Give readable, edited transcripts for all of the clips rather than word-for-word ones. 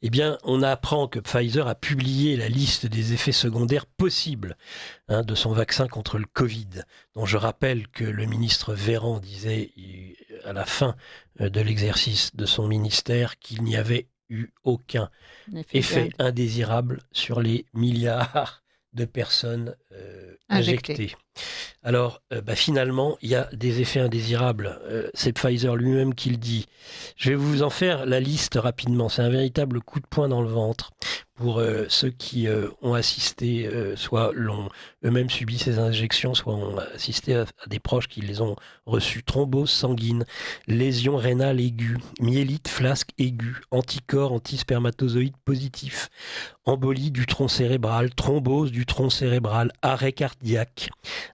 Eh bien, on apprend que Pfizer a publié la liste des effets secondaires possibles de son vaccin contre le Covid, dont je rappelle que le ministre Véran disait à la fin de l'exercice de son ministère qu'il n'y avait eu aucun effet indésirable sur les milliards de personnes injectées. Alors, finalement, il y a des effets indésirables. C'est Pfizer lui-même qui le dit. Je vais vous en faire la liste rapidement. C'est un véritable coup de poing dans le ventre pour ceux qui ont assisté, soit l'ont eux-mêmes subi ces injections, soit ont assisté à des proches qui les ont reçues. Thrombose sanguine, lésion rénale aiguë, myélite flasque aiguë, anticorps antispermatozoïdes positifs, embolie du tronc cérébral, thrombose du tronc cérébral, arrêt cardiaque,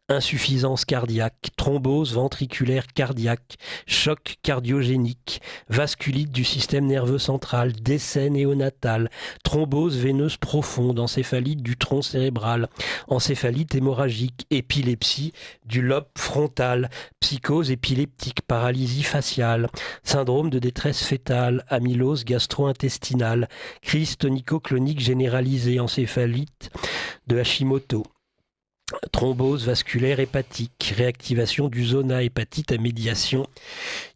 insuffisance cardiaque, thrombose ventriculaire cardiaque, choc cardiogénique, vasculite du système nerveux central, décès néonatal, thrombose veineuse profonde, encéphalite du tronc cérébral, encéphalite hémorragique, épilepsie du lobe frontal, psychose épileptique, paralysie faciale, syndrome de détresse fœtale, amylose gastro-intestinale, crise tonico-clonique généralisée, encéphalite de Hashimoto, thrombose vasculaire hépatique, réactivation du zona, hépatite à médiation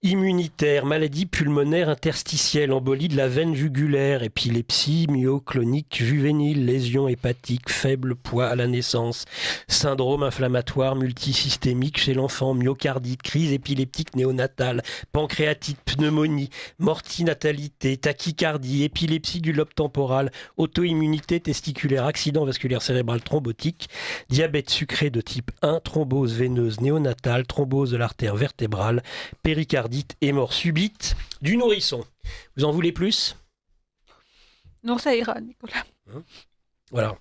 immunitaire, maladie pulmonaire interstitielle, embolie de la veine jugulaire, épilepsie myoclonique juvénile, lésion hépatique, faible poids à la naissance, syndrome inflammatoire multisystémique chez l'enfant, myocardite, crise épileptique néonatale, pancréatite, pneumonie, mortinatalité, tachycardie, épilepsie du lobe temporal, auto-immunité testiculaire, accident vasculaire cérébral thrombotique, diabète sucré de type 1, thrombose veineuse néonatale, thrombose de l'artère vertébrale, péricardite et mort subite du nourrisson. Vous en voulez plus ? Non, ça ira, Nicolas. Voilà.